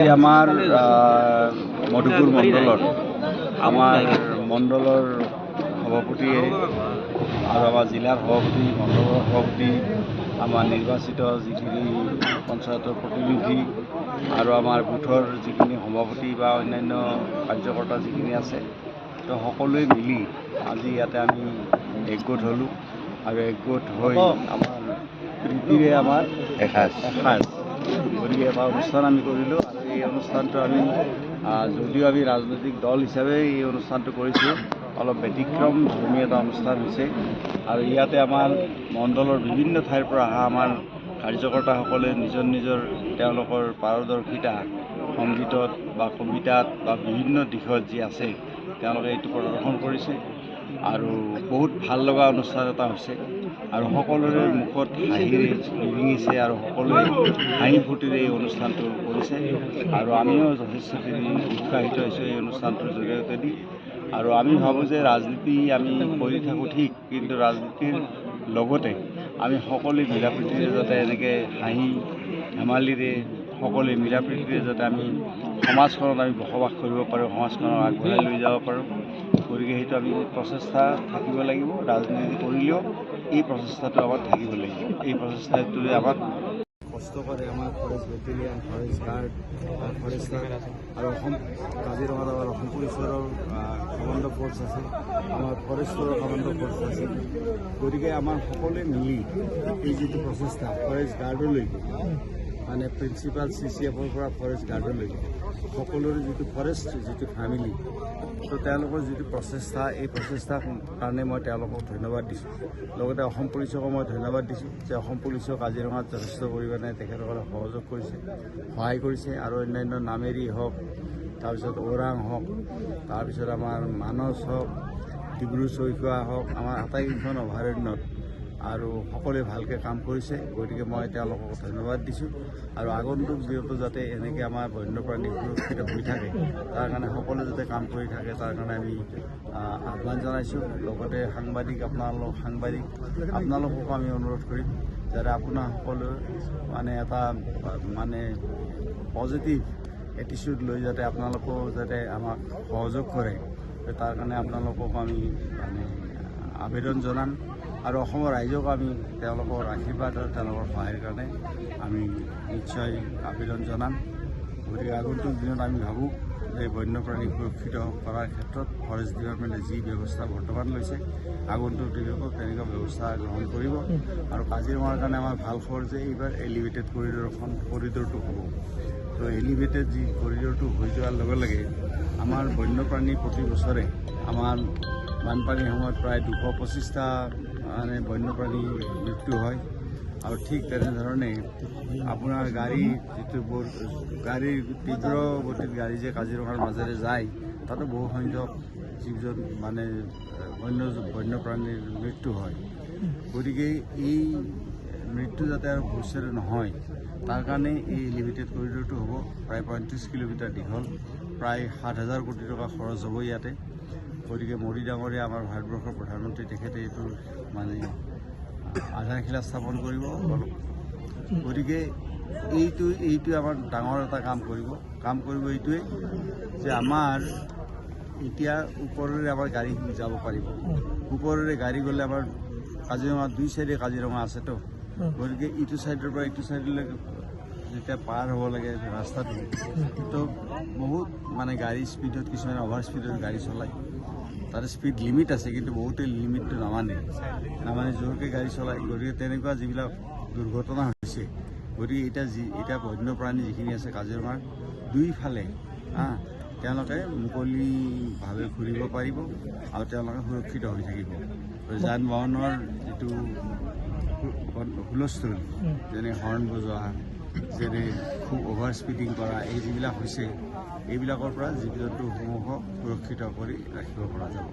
আমাৰ মধুপুৰ মণ্ডলৰ আমাৰ মণ্ডলৰ সভাপতিয়ে আৰু আমাৰ জিলাৰ সভাপতি মণ্ডলৰ সভাপতি আমাৰ নিৰ্বাচিত যিখিনি পঞ্চায়তৰ প্ৰতিনিধি আৰু আমাৰ বুথৰ যিখিনি সভাপতি বা অন্যান্য কাৰ্যকৰ্তা যিখিনি আছে তো সকলোৱে মিলি আজি ইয়াতে আমি একগোট হ'লোঁ আৰু একগোট হৈ আমাৰ প্ৰীতিৰে আমাৰ এসাঁজ গতিকে এটা অনুষ্ঠান আমি কৰিলোঁ আৰু এই অনুষ্ঠানটো আমি যদিও আমি ৰাজনৈতিক দল হিচাপে এই অনুষ্ঠানটো কৰিছোঁ অলপ ব্যতিক্ৰম ধৰ্মী এটা অনুষ্ঠান হৈছে আৰু ইয়াতে আমাৰ মণ্ডলৰ বিভিন্ন ঠাইৰ পৰা অহা আমাৰ কাৰ্যকৰ্তাসকলে নিজৰ তেওঁলোকৰ পাৰদৰ্শিতা সংগীতত বা কবিতাত বা বিভিন্ন দিশত যি আছে তেওঁলোকে এইটো প্ৰদৰ্শন কৰিছে আৰু বহুত ভাল লগা অনুষ্ঠান এটা হৈছে আৰু সকলোৰে মুখত হাঁহিৰে বিৰিঙিছে আৰু সকলোৱে হাঁহি ফূৰ্তিৰে এই অনুষ্ঠানটো কৰিছে আৰু আমিও যথেষ্টখিনি উৎসাহিত হৈছোঁ এই অনুষ্ঠানটোৰ জৰিয়তে দি আৰু আমি ভাবোঁ যে ৰাজনীতি আমি কৰি থাকোঁ ঠিক কিন্তু ৰাজনীতিৰ লগতে আমি সকলোৱে মিলাপ্ৰীতিৰে যাতে এনেকৈ হাঁহি ধেমালিৰে সকলোৱে মিলাপ্ৰীতিৰে যাতে আমি সমাজখনত আমি বসবাস কৰিব পাৰোঁ সমাজখনক আগবঢ়াই লৈ যাব পাৰোঁ গতিকে সেইটো আমি প্ৰচেষ্টা থাকিব লাগিব ৰাজনীতি কৰিলেও এই প্ৰচেষ্টাটো আমাৰ থাকিব লাগিব এই প্ৰচেষ্টাটোৱে আমাক কষ্ট কৰে আমাৰ forest battalion forest guard Forester আৰু অসম কাজিৰঙাত আমাৰ অসম পুলিচৰ কমাণ্ড ফ'ৰ্চ আছে আমাৰ ফৰেষ্টৰ কমাণ্ড ফ'ৰ্চ আছে গতিকে আমাৰ সকলোৱে মিলি এই যিটো প্ৰচেষ্টা ফৰেষ্ট গাৰ্ডলৈকে মানে প্ৰিন্সিপাল CCFৰ পৰা ফৰেষ্ট গাৰ্ডলৈকে সকলোৰে যিটো ফৰেষ্ট যিটো ফেমিলি তো তেওঁলোকৰ যিটো প্ৰচেষ্টা এই প্ৰচেষ্টাৰ কাৰণে মই তেওঁলোকক ধন্যবাদ দিছোঁ লগতে অসম পুলিচকো মই ধন্যবাদ দিছোঁ যে অসম পুলিচক কাজিৰঙাত যথেষ্ট পৰিমাণে তেখেতসকলে সহযোগ কৰিছে সহায় কৰিছে আৰু অন্যান্য নামেৰি হওক তাৰপিছত ওৰাং হওক তাৰপিছত আমাৰ মানস হওক ডিব্ৰু চৈখোৱা হওক আমাৰ আটাইকেইখন অভয়াৰণ্যত আৰু সকলোৱে ভালকৈ কাম কৰিছে গতিকে মই তেওঁলোকক ধন্যবাদ দিছোঁ আৰু আগন্তুক দিনতো যাতে এনেকৈ আমাৰ বন্যপ্ৰাণী সুৰক্ষিত হৈ থাকে তাৰ কাৰণে সকলোৱে যাতে কাম কৰি থাকে তাৰ কাৰণে আমি আহ্বান জনাইছোঁ লগতে আপোনালোককো আমি অনুৰোধ কৰিম যাতে আপোনাৰ সকলোৱে মানে এটা মানে পজিটিভ এটিটিউড লৈ যাতে আপোনালোকেও যাতে আমাক সহযোগ কৰে তাৰ কাৰণে আপোনালোকক আমি মানে আবেদন জনাম আৰু অসমৰ ৰাইজক আমি তেওঁলোকৰ আশীৰ্বাদ আৰু তেওঁলোকৰ সহায়ৰ কাৰণে আমি নিশ্চয় আবেদন জনাম গতিকে আগন্তুক দিনত আমি ভাবোঁ যে বন্যপ্ৰাণী সুৰক্ষিত কৰাৰ ক্ষেত্ৰত ফৰেষ্ট ডিপাৰ্টমেণ্টে যি ব্যৱস্থা বৰ্তমান লৈছে আগন্তুক দিনতো তেনেকুৱা ব্যৱস্থা গ্ৰহণ কৰিব আৰু কাজিৰঙাৰ কাৰণে আমাৰ ভাল খবৰ যে এইবাৰ এলিভেটেড কৰিডৰটো হ'ব তো এলিভেটেড যি কৰিডৰটো হৈ যোৱাৰ লগে লগে আমাৰ বন্যপ্ৰাণী প্ৰতি বছৰে আমাৰ বানপানীৰ সময়ত প্ৰায় 225টা মানে বন্যপ্ৰাণী মৃত্যু হয় আৰু ঠিক তেনেধৰণে আপোনাৰ গাড়ীৰ তীব্ৰ গতিত গাড়ী যে কাজিৰঙাৰ মাজেৰে যায় তাতো বহু সংখ্যক জীৱ মানে বন্যপ্ৰাণীৰ মৃত্যু হয় গতিকে এই মৃত্যু যাতে আৰু ভৱিষ্যতে নহয় তাৰ কাৰণে এই এলিভেটেড কৰিডৰটো হ'ব প্ৰায় 35 কিলোমিটাৰ দীঘল প্ৰায় 7,000 কোটি টকা খৰচ হ'ব ইয়াতে গতিকে মোদী ডাঙৰীয়া আমাৰ ভাৰতবৰ্ষৰ প্ৰধানমন্ত্ৰী তেখেতে এইটো মানে আধাৰশিলা স্থাপন কৰিব গতিকে এইটোৱে আমাৰ ডাঙৰ এটা কাম কৰিব এইটোৱে যে আমাৰ এতিয়া ওপৰেৰে আমাৰ গাড়ী যাব পাৰিব ওপৰেৰে গাড়ী গ'লে আমাৰ কাজিৰঙা দুই চাইডে কাজিৰঙা আছেতো গতিকে ইটো চাইডৰ পৰা ইটো চাইডলৈকে যেতিয়া পাৰ হ'ব লাগে ৰাস্তাটো তো বহুত মানে গাড়ী স্পীডত কিছুমানে অভাৰ স্পীডত গাড়ী চলায় তাৰ স্পীড লিমিট আছে কিন্তু বহুতে লিমিটটো নামানে জোৰকৈ গাড়ী চলায় গতিকে তেনেকুৱা যিবিলাক দুৰ্ঘটনা হৈছে গতিকে এতিয়া বন্যপ্ৰাণী যিখিনি আছে কাজিৰঙাৰ দুইফালে তেওঁলোকে মুকলিভাৱে ঘূৰিব পাৰিব আৰু তেওঁলোকে সুৰক্ষিত হৈ থাকিব যান বাহনৰ যিটো হুলস্থুল যেনে হৰ্ণ বজোৱা যেনে খুব অভাৰ স্পীডিং কৰা এই যিবিলাক হৈছে এইবিলাকৰ পৰা জীৱ জন্তুসমূহক সুৰক্ষিত কৰি ৰাখিব পৰা যাব।